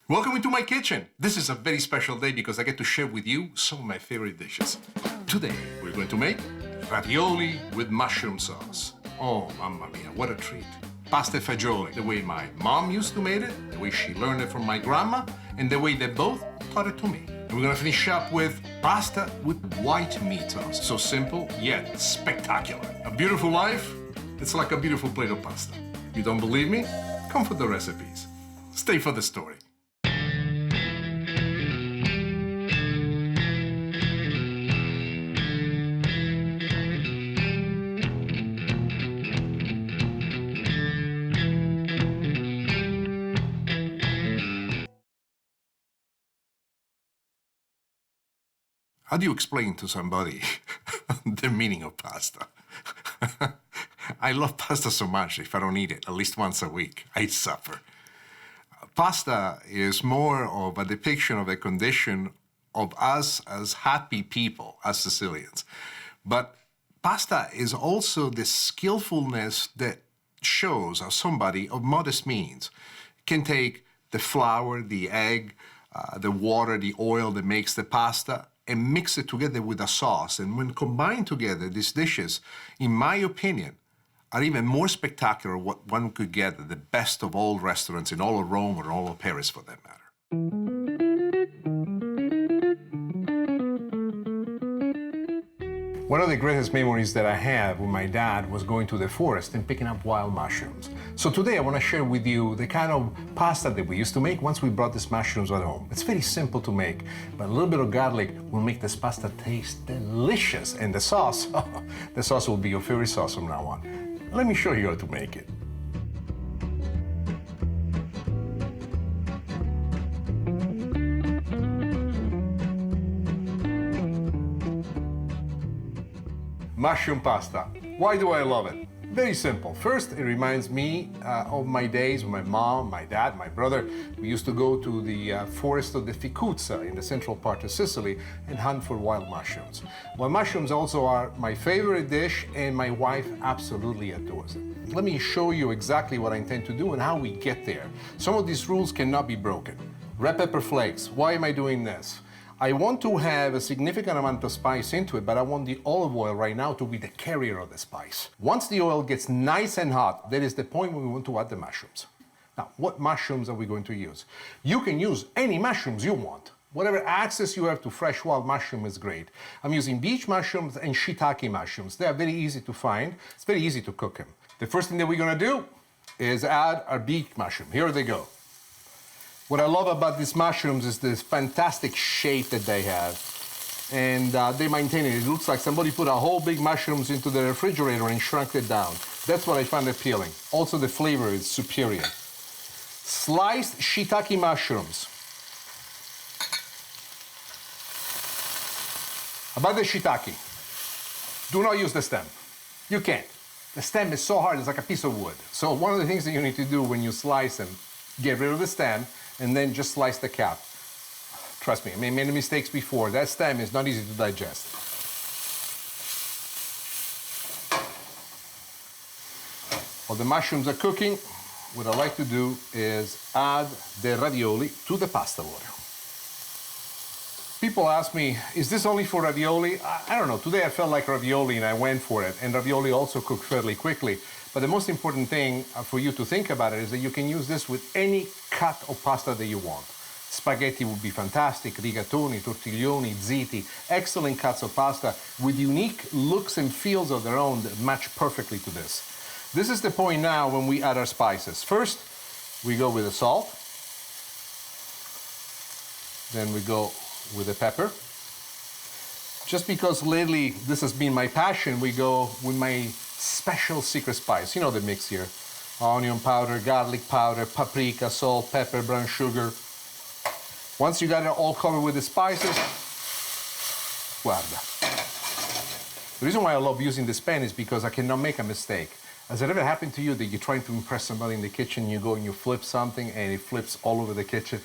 Welcome into my kitchen. This is a very special day because I get to share with you some of my favorite dishes. Today, we're going to make ravioli with mushroom sauce. Oh, mamma mia, what a treat. Pasta fagioli, the way my mom used to make it, the way she learned it from my grandma, and the way they both taught it to me. And we're gonna finish up with pasta with white meat sauce. So simple, yet spectacular. A beautiful life, it's like a beautiful plate of pasta. You don't believe me? Come for the recipes. Stay for the story. How do you explain to somebody the meaning of pasta? I love pasta so much, if I don't eat it at least once a week, I suffer. Pasta is more of a depiction of a condition of us as happy people, as Sicilians. But pasta is also the skillfulness that shows how somebody of modest means can take the flour, the egg, the water, the oil that makes the pasta, and mix it together with a sauce. And when combined together, these dishes, in my opinion, are even more spectacular what one could get at the best of all restaurants in all of Rome or all of Paris, for that matter. One of the greatest memories that I have with my dad was going to the forest and picking up wild mushrooms. So today I want to share with you the kind of pasta that we used to make once we brought these mushrooms at home. It's very simple to make, but a little bit of garlic will make this pasta taste delicious. And the sauce, the sauce will be your favorite sauce from now on. Let me show you how to make it. Mushroom pasta. Why do I love it? Very simple. First, it reminds me of my days with my mom, my dad, my brother. We used to go to the forest of the Ficuzza in the central part of Sicily and hunt for wild mushrooms. Wild mushrooms also are my favorite dish, and my wife absolutely adores it. Let me show you exactly what I intend to do and how we get there. Some of these rules cannot be broken. Red pepper flakes. Why am I doing this? I want to have a significant amount of spice into it, but I want the olive oil right now to be the carrier of the spice. Once the oil gets nice and hot, that is the point when we want to add the mushrooms. Now, what mushrooms are we going to use? You can use any mushrooms you want. Whatever access you have to fresh wild mushroom is great. I'm using beach mushrooms and shiitake mushrooms. They are very easy to find. It's very easy to cook them. The first thing that we're gonna do is add our beach mushroom. Here they go. What I love about these mushrooms is this fantastic shape that they have. And they maintain it. It looks like somebody put a whole big mushrooms into the refrigerator and shrunk it down. That's what I find appealing. Also, the flavor is superior. Sliced shiitake mushrooms. About the shiitake, do not use the stem. You can't. The stem is so hard, it's like a piece of wood. So one of the things that you need to do when you slice them, get rid of the stem, and then just slice the cap. Trust me, I made many mistakes before. That stem is not easy to digest. While the mushrooms are cooking, what I like to do is add the ravioli to the pasta water. People ask me, is this only for ravioli? I don't know. Today I felt like ravioli and I went for it. And ravioli also cook fairly quickly. But the most important thing for you to think about it is that you can use this with any cut of pasta that you want. Spaghetti would be fantastic, rigatoni, tortiglioni, ziti, excellent cuts of pasta with unique looks and feels of their own that match perfectly to this. This is the point now when we add our spices. First, we go with the salt. Then we go with the pepper. Just because lately this has been my passion, we go with my special secret spice. You know the mix here. Onion powder, garlic powder, paprika, salt, pepper, brown sugar. Once you got it all covered with the spices, guarda. The reason why I love using this pan is because I cannot make a mistake. Has it ever happened to you that you're trying to impress somebody in the kitchen, you go and you flip something and it flips all over the kitchen?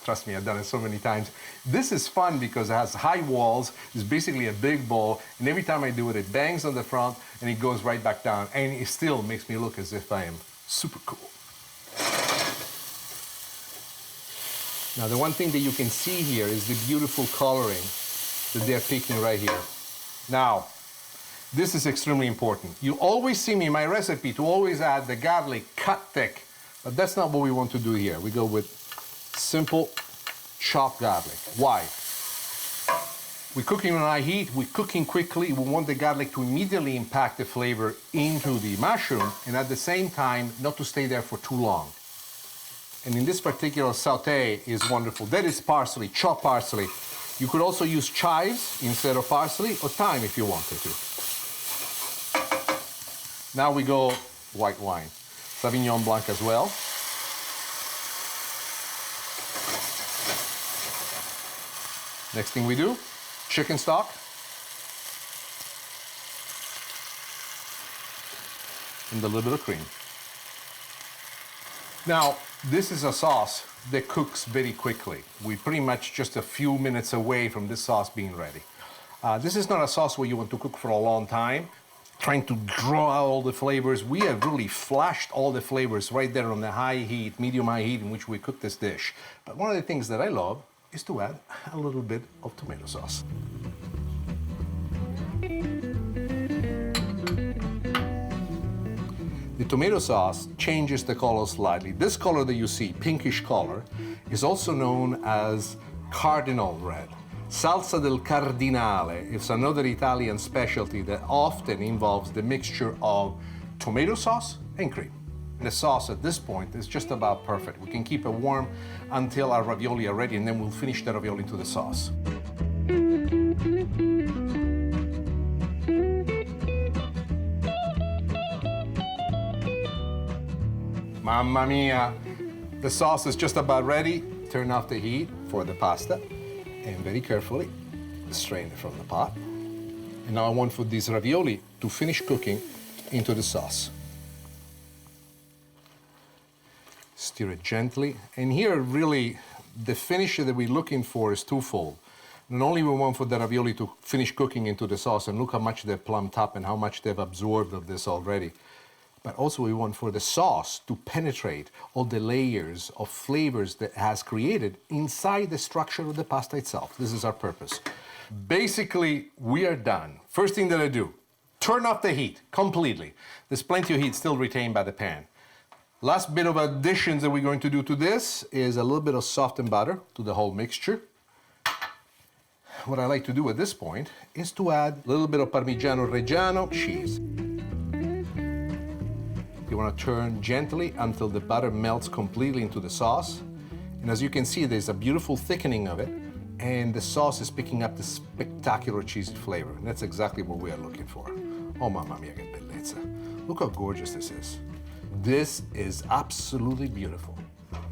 Trust me, I've done it so many times. This is fun because it has high walls, it's basically a big bowl, and every time I do it, it bangs on the front and it goes right back down, and it still makes me look as if I am super cool. Now, the one thing that you can see here is the beautiful coloring that they're picking right here. Now, this is extremely important. You always see me in my recipe to always add the garlic cut thick, but that's not what we want to do here. We go with simple chopped garlic. Why? We're cooking on high heat, we're cooking quickly, we want the garlic to immediately impact the flavor into the mushroom, and at the same time, not to stay there for too long. And in this particular sauté is wonderful. That is parsley, chopped parsley. You could also use chives instead of parsley, or thyme if you wanted to. Now we go white wine. Sauvignon Blanc as well. Next thing we do, chicken stock. And a little bit of cream. Now, this is a sauce that cooks very quickly. We're pretty much just a few minutes away from this sauce being ready. This is not a sauce where you want to cook for a long time, trying to draw out all the flavors. We have really flashed all the flavors right there on the high heat, medium high heat in which we cook this dish. But one of the things that I love is to add a little bit of tomato sauce. The tomato sauce changes the color slightly. This color that you see, pinkish color, is also known as cardinal red. Salsa del Cardinale is another Italian specialty that often involves the mixture of tomato sauce and cream. The sauce at this point is just about perfect. We can keep it warm until our ravioli are ready, and then we'll finish the ravioli into the sauce. Mamma mia! The sauce is just about ready. Turn off the heat for the pasta and very carefully strain it from the pot. And now I want for these ravioli to finish cooking into the sauce. Stir it gently. And here really the finish that we're looking for is twofold. Not only we want for the ravioli to finish cooking into the sauce, and look how much they've plumped up and how much they've absorbed of this already, but also we want for the sauce to penetrate all the layers of flavors that it has created inside the structure of the pasta itself. This is our purpose. Basically, we are done. First thing that I do, turn off the heat completely. There's plenty of heat still retained by the pan. Last bit of additions that we're going to do to this is a little bit of softened butter to the whole mixture. What I like to do at this point is to add a little bit of Parmigiano Reggiano cheese. You want to turn gently until the butter melts completely into the sauce. And as you can see, there's a beautiful thickening of it, and the sauce is picking up the spectacular cheesy flavor. And that's exactly what we are looking for. Oh, mamma mia, che bellezza. Look how gorgeous this is. This is absolutely beautiful.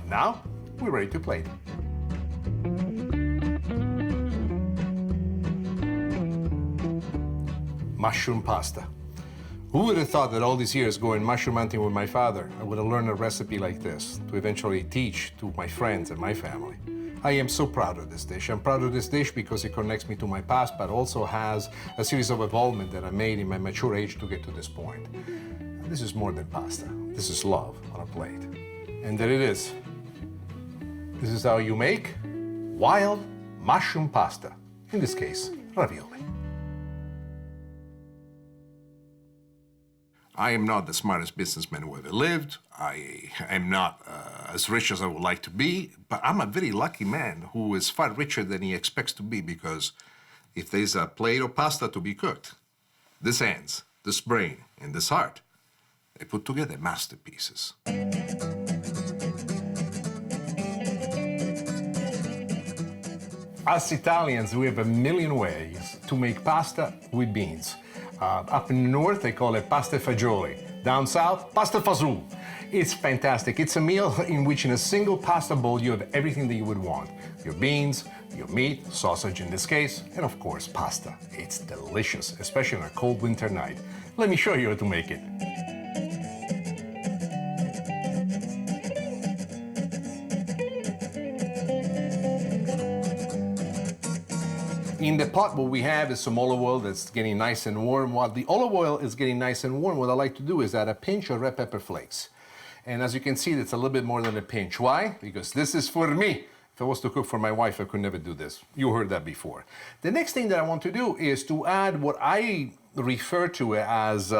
Now, we're ready to plate. Mushroom pasta. Who would have thought that all these years going mushroom hunting with my father, I would have learned a recipe like this to eventually teach to my friends and my family. I am so proud of this dish. I'm proud of this dish because it connects me to my past, but also has a series of evolvement that I made in my mature age to get to this point. This is more than pasta. This is love on a plate. And there it is. This is how you make wild mushroom pasta. In this case, ravioli. I am not the smartest businessman who ever lived. I am not as rich as I would like to be, but I'm a very lucky man who is far richer than he expects to be, because if there's a plate of pasta to be cooked, this hands, this brain, and this heart, they put together masterpieces. Us Italians, we have a million ways to make pasta with beans. Up in the north, they call it pasta fagioli. Down south, pasta fazool. It's fantastic. It's a meal in which in a single pasta bowl you have everything that you would want. Your beans, your meat, sausage in this case, and of course pasta. It's delicious, especially on a cold winter night. Let me show you how to make it. In the pot, what we have is some olive oil that's getting nice and warm. While the olive oil is getting nice and warm, what I like to do is add a pinch of red pepper flakes. And as you can see, it's a little bit more than a pinch. Why? Because this is for me. If I was to cook for my wife, I could never do this. You heard that before. The next thing that I want to do is to add what I refer to as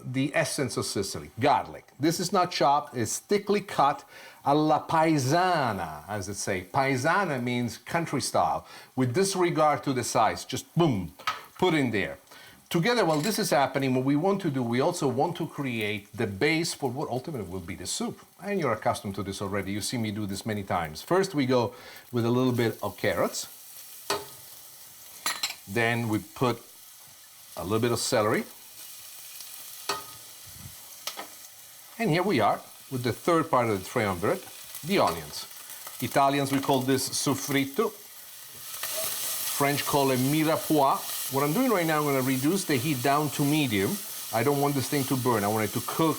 the essence of Sicily, garlic. This is not chopped, it's thickly cut alla paesana, as it say. Paesana means country style, with disregard to the size, just boom, put in there. Together, while this is happening, what we want to do, we also want to create the base for what ultimately will be the soup. And you're accustomed to this already. You see me do this many times. First, we go with a little bit of carrots. Then we put a little bit of celery. And here we are with the third part of the triumvirate, the onions. Italians, we call this soffritto. French call it mirepoix. What I'm doing right now, I'm going to reduce the heat down to medium. I don't want this thing to burn. I want it to cook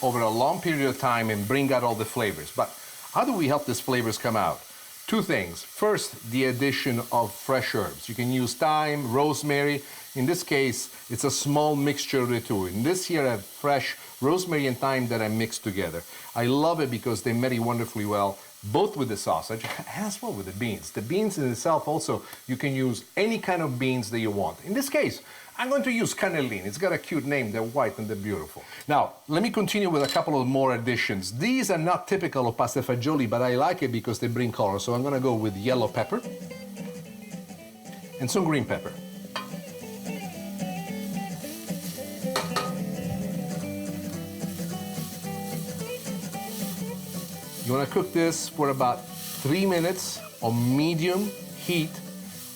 over a long period of time and bring out all the flavors. But how do we help these flavors come out? Two things. First, the addition of fresh herbs. You can use thyme, rosemary. In this case, it's a small mixture of the two. In this here, I have fresh rosemary and thyme that I mixed together. I love it because they marry wonderfully well, both with the sausage and as well with the beans. The beans in itself also, you can use any kind of beans that you want. In this case, I'm going to use cannellini. It's got a cute name, they're white and they're beautiful. Now, let me continue with a couple of more additions. These are not typical of pasta fagioli, but I like it because they bring color. So I'm going to go with yellow pepper and some green pepper. You want to cook this for about 3 minutes on medium heat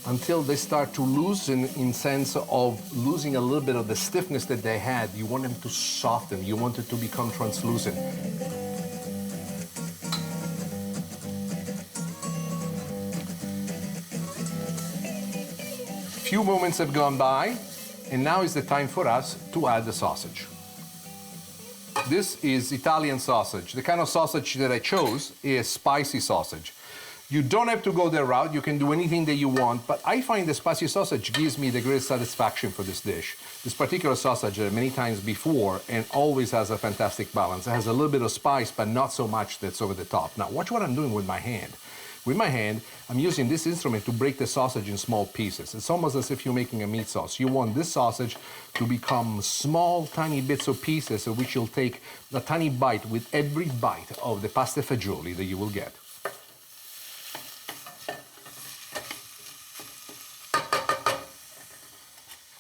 until they start to loosen in sense of losing a little bit of the stiffness that they had. You want them to soften. You want it to become translucent. Few moments have gone by, and now is the time for us to add the sausage. This is Italian sausage. The kind of sausage that I chose is spicy sausage. You don't have to go that route. You can do anything that you want, but I find the spicy sausage gives me the greatest satisfaction for this dish. This particular sausage, many times before, and always has a fantastic balance. It has a little bit of spice, but not so much that's over the top. Now, watch what I'm doing with my hand. With my hand, I'm using this instrument to break the sausage in small pieces. It's almost as if you're making a meat sauce. You want this sausage to become small, tiny bits of pieces, of which you'll take a tiny bite with every bite of the pasta fagioli that you will get.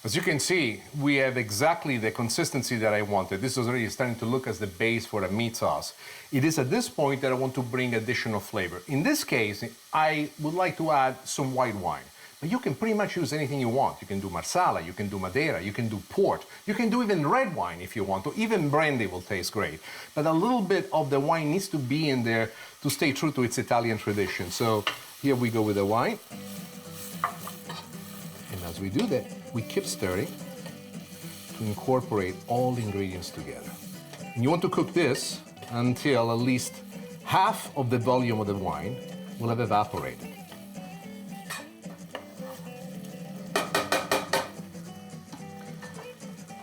As you can see, we have exactly the consistency that I wanted. This is already starting to look as the base for a meat sauce. It is at this point that I want to bring additional flavor. In this case, I would like to add some white wine. But you can pretty much use anything you want. You can do Marsala, you can do Madeira, you can do port, you can do even red wine if you want to. Even brandy will taste great. But a little bit of the wine needs to be in there to stay true to its Italian tradition. So here we go with the wine. And as we do that, we keep stirring to incorporate all the ingredients together. And you want to cook this until at least half of the volume of the wine will have evaporated.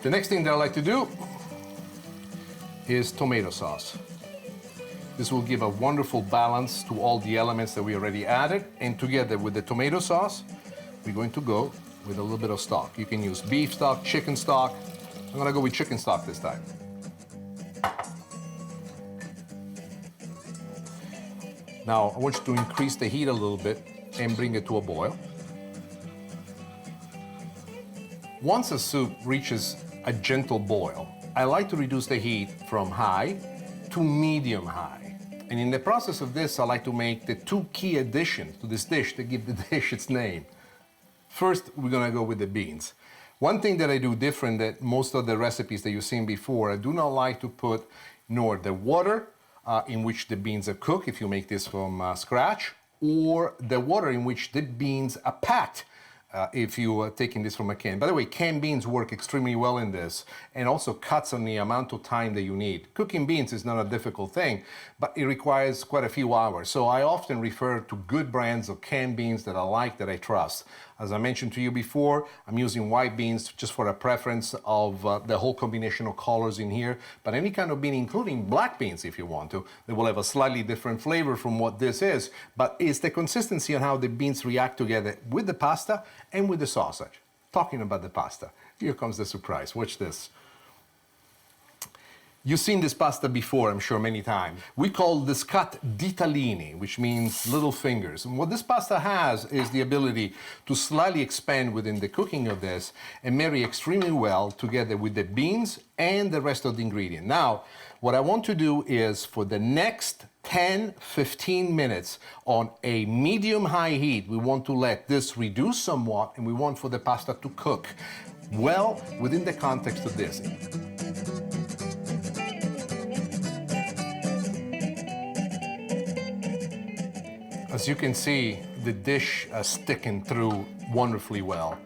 The next thing that I like to do is tomato sauce. This will give a wonderful balance to all the elements that we already added, and together with the tomato sauce, we're going to go with a little bit of stock. You can use beef stock, chicken stock. I'm gonna go with chicken stock this time. Now, I want you to increase the heat a little bit and bring it to a boil. Once a soup reaches a gentle boil, I like to reduce the heat from high to medium high. And in the process of this, I like to make the two key additions to this dish that give the dish its name. First, we're gonna go with the beans. One thing that I do different than most of the recipes that you've seen before, I do not like to put nor the water in which the beans are cooked, if you make this from scratch, or the water in which the beans are packed, if you are taking this from a can. By the way, canned beans work extremely well in this, and also cuts on the amount of time that you need. Cooking beans is not a difficult thing, but it requires quite a few hours. So I often refer to good brands of canned beans that I like, that I trust. As I mentioned to you before, I'm using white beans just for a preference of the whole combination of colors in here, but any kind of bean, including black beans if you want to, they will have a slightly different flavor from what this is, but it's the consistency on how the beans react together with the pasta and with the sausage. Talking about the pasta, here comes the surprise. Watch this. You've seen this pasta before, I'm sure, many times. We call this cut ditellini, which means little fingers. And what this pasta has is the ability to slightly expand within the cooking of this and marry extremely well together with the beans and the rest of the ingredient. Now, what I want to do is for the next 10-15 minutes on a medium-high heat, we want to let this reduce somewhat, and we want for the pasta to cook well within the context of this. As you can see, the dish is sticking through wonderfully well.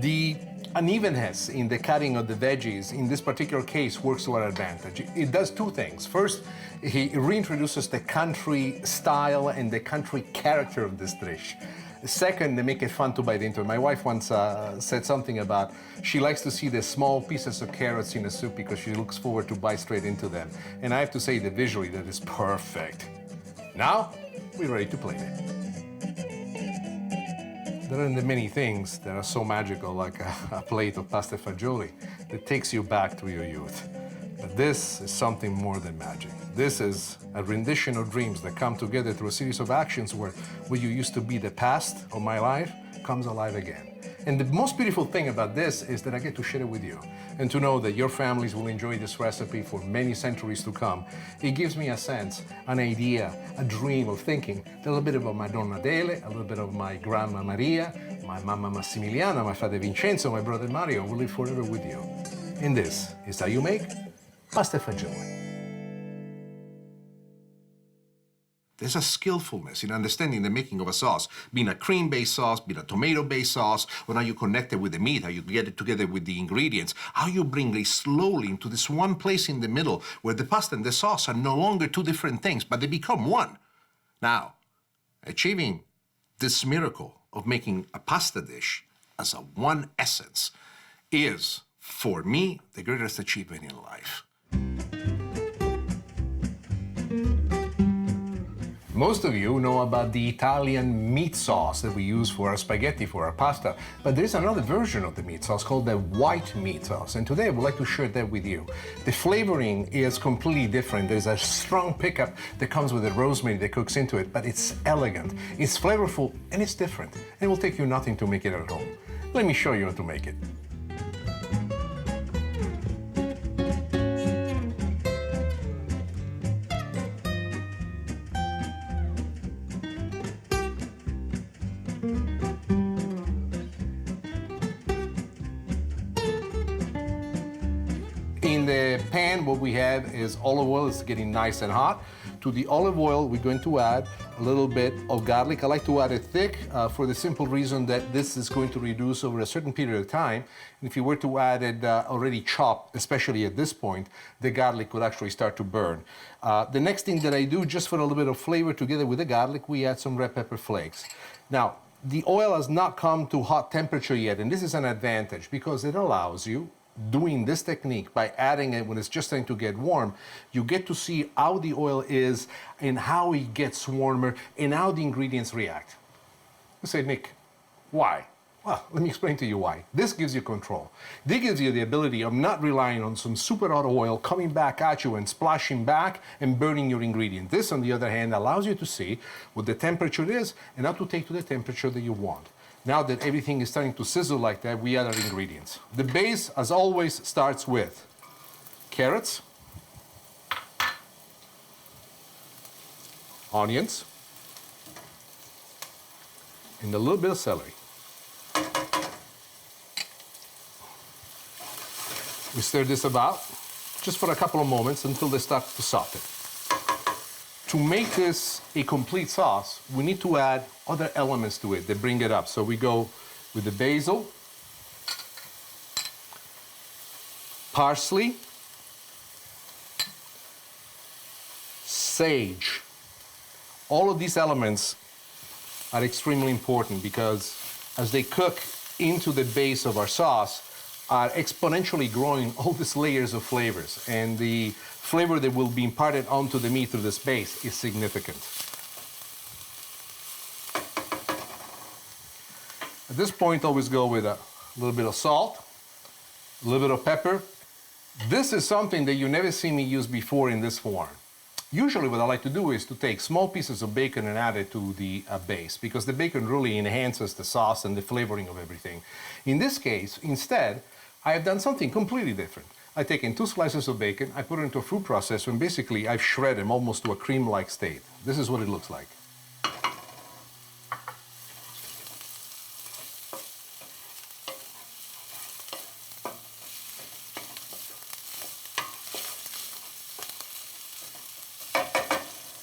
The unevenness in the cutting of the veggies, in this particular case, works to our advantage. It does two things. First, he reintroduces the country style and the country character of this dish. Second, they make it fun to bite into it. My wife once said something about she likes to see the small pieces of carrots in a soup because she looks forward to bite straight into them. And I have to say that visually that is perfect. Now, we're ready to plate it. There aren't many things that are so magical like a plate of pasta fagioli that takes you back to your youth. But this is something more than magic. This is a rendition of dreams that come together through a series of actions where what you used to be the past of my life comes alive again. And the most beautiful thing about this is that I get to share it with you and to know that your families will enjoy this recipe for many centuries to come. It gives me a sense, an idea, a dream of thinking a little bit about my Donna Adele, a little bit of my Grandma Maria, my Mamma Massimiliana, my Father Vincenzo, my brother Mario will live forever with you. And this is how you make pasta fagioli. There's a skillfulness in understanding the making of a sauce, being a cream-based sauce, being a tomato-based sauce, or how you connect it with the meat, how you get it together with the ingredients, how you bring it slowly into this one place in the middle where the pasta and the sauce are no longer two different things, but they become one. Now, achieving this miracle of making a pasta dish as a one essence is, for me, the greatest achievement in life. Most of you know about the Italian meat sauce that we use for our spaghetti, for our pasta, but there's another version of the meat sauce called the white meat sauce, and today I would like to share that with you. The flavoring is completely different. There's a strong pickup that comes with the rosemary that cooks into it, but it's elegant, it's flavorful, and it's different. It will take you nothing to make it at home. Let me show you how to make it. In the pan, what we have is olive oil. It's getting nice and hot. To the olive oil, we're going to add a little bit of garlic. I like to add it thick for the simple reason that this is going to reduce over a certain period of time. And if you were to add it already chopped, especially at this point, the garlic would actually start to burn. The next thing that I do, just for a little bit of flavor together with the garlic, we add some red pepper flakes. Now, the oil has not come to hot temperature yet, and this is an advantage because it allows you, doing this technique by adding it when it's just starting to get warm, you get to see how the oil is and how it gets warmer and how the ingredients react. You say, Nick, why? Well, let me explain to you why. This gives you control. This gives you the ability of not relying on some super hot oil coming back at you and splashing back and burning your ingredient. This, on the other hand, allows you to see what the temperature is and how to take to the temperature that you want. Now that everything is starting to sizzle like that, we add our ingredients. The base, as always, starts with carrots, onions, and a little bit of celery. We stir this about just for a couple of moments until they start to soften. To make this a complete sauce, we need to add other elements to it that bring it up. So we go with the basil, parsley, sage. All of these elements are extremely important because as they cook into the base of our sauce, are exponentially growing all these layers of flavors. And the flavor that will be imparted onto the meat through this base is significant. At this point, always go with a little bit of salt, a little bit of pepper. This is something that you never see me use before in this form. Usually what I like to do is to take small pieces of bacon and add it to the base, because the bacon really enhances the sauce and the flavoring of everything. In this case, instead, I have done something completely different. I've taken 2 slices of bacon, I put it into a food processor, and basically I've shredded them almost to a cream-like state. This is what it looks like.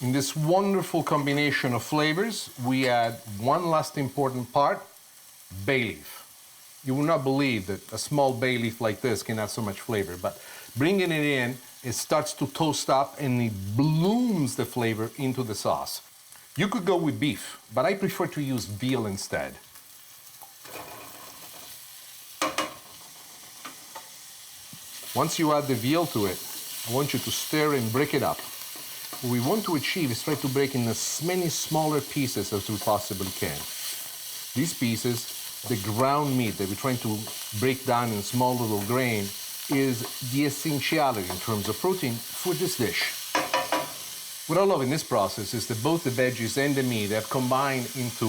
In this wonderful combination of flavors, we add one last important part, bay leaf. You will not believe that a small bay leaf like this can add so much flavor, but bringing it in, it starts to toast up and it blooms the flavor into the sauce. You could go with beef, but I prefer to use veal instead. Once you add the veal to it, I want you to stir and break it up. What we want to achieve is try to break in as many smaller pieces as we possibly can. These pieces, the ground meat that we're trying to break down in small little grain, is the essentiality in terms of protein for this dish. What I love in this process is that both the veggies and the meat have combined into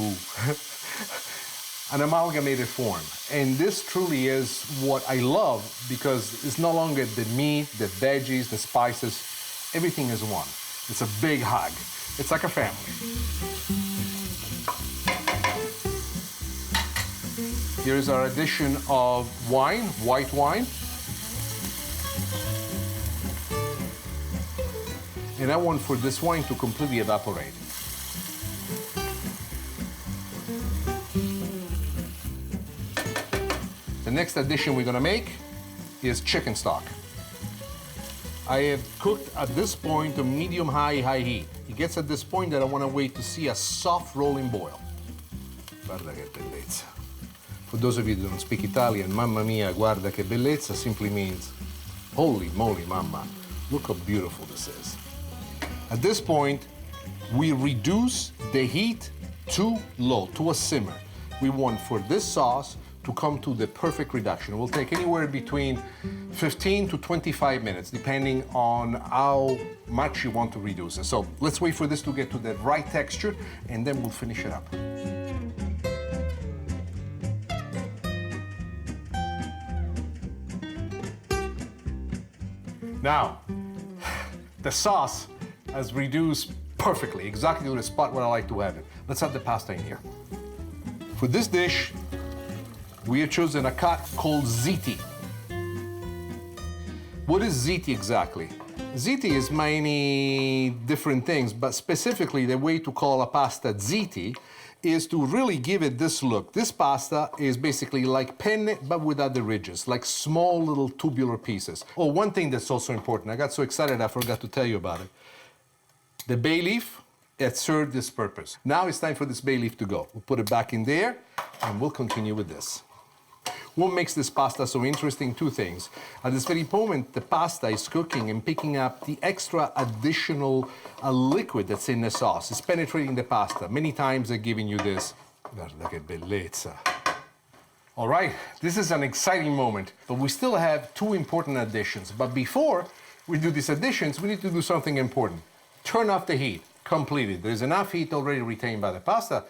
an amalgamated form. And this truly is what I love, because it's no longer the meat, the veggies, the spices, everything is one. It's a big hug. It's like a family. Here's our addition of wine, white wine. And I want for this wine to completely evaporate. The next addition we're gonna make is chicken stock. I have cooked at this point to medium-high heat. It gets at this point that I want to wait to see a soft rolling boil. Guarda che bellezza. For those of you that don't speak Italian, mamma mia, guarda che bellezza simply means, holy moly, mamma, look how beautiful this is. At this point, we reduce the heat to low, to a simmer. We want for this sauce to come to the perfect reduction. It will take anywhere between 15 to 25 minutes, depending on how much you want to reduce it. So let's wait for this to get to the right texture, and then we'll finish it up. Now, the sauce has reduced perfectly, exactly to the spot where I like to have it. Let's add the pasta in here. For this dish, we have chosen a cut called ziti. What is ziti exactly? Ziti is many different things, but specifically the way to call a pasta ziti is to really give it this look. This pasta is basically like penne, but without the ridges, like small little tubular pieces. Oh, one thing that's also important, I got so excited I forgot to tell you about it. The bay leaf, it served this purpose. Now it's time for this bay leaf to go. We'll put it back in there, and we'll continue with this. What makes this pasta so interesting? 2 things. At this very moment, the pasta is cooking and picking up the extra additional liquid that's in the sauce. It's penetrating the pasta. Many times they're giving you this. Guarda che bellezza. All right, this is an exciting moment, but we still have 2 important additions. But before we do these additions, we need to do something important. Turn off the heat completely. There's enough heat already retained by the pasta,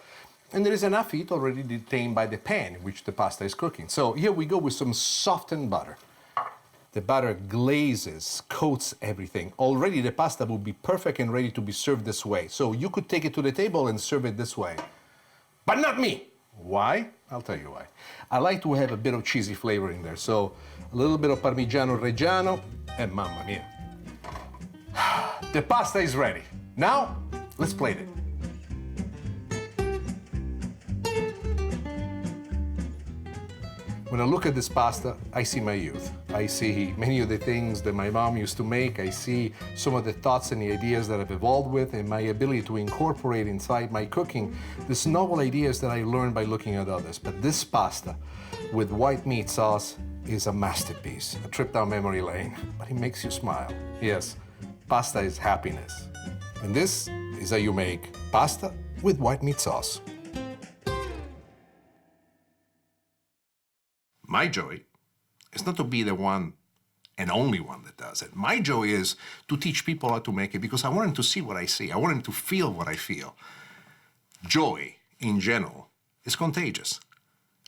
and there is enough heat already detained by the pan in which the pasta is cooking. So here we go with some softened butter. The butter glazes, coats everything. Already the pasta will be perfect and ready to be served this way. So you could take it to the table and serve it this way. But not me. Why? I'll tell you why. I like to have a bit of cheesy flavor in there. So a little bit of Parmigiano Reggiano, and mamma mia. The pasta is ready. Now, let's plate it. When I look at this pasta, I see my youth. I see many of the things that my mom used to make. I see some of the thoughts and the ideas that I've evolved with and my ability to incorporate inside my cooking these novel ideas that I learned by looking at others. But this pasta with white meat sauce is a masterpiece, a trip down memory lane, but it makes you smile. Yes, pasta is happiness. And this is how you make pasta with white meat sauce. My joy is not to be the one and only one that does it. My joy is to teach people how to make it because I want them to see what I see. I want them to feel what I feel. Joy, in general, is contagious.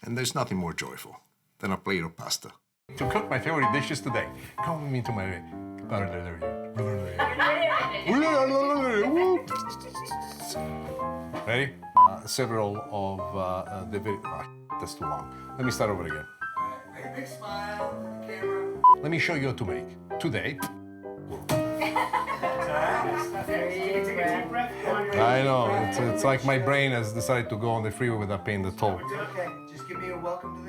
And there's nothing more joyful than a plate of pasta. To cook my favorite dishes today, come with me to my... Ready? Several of the videos... that's too long. Let me start over again. Big smile for the camera. Let me show you how to make. Today... I know, it's like my brain has decided to go on the freeway without paying the toll. Okay, just give me a welcome to the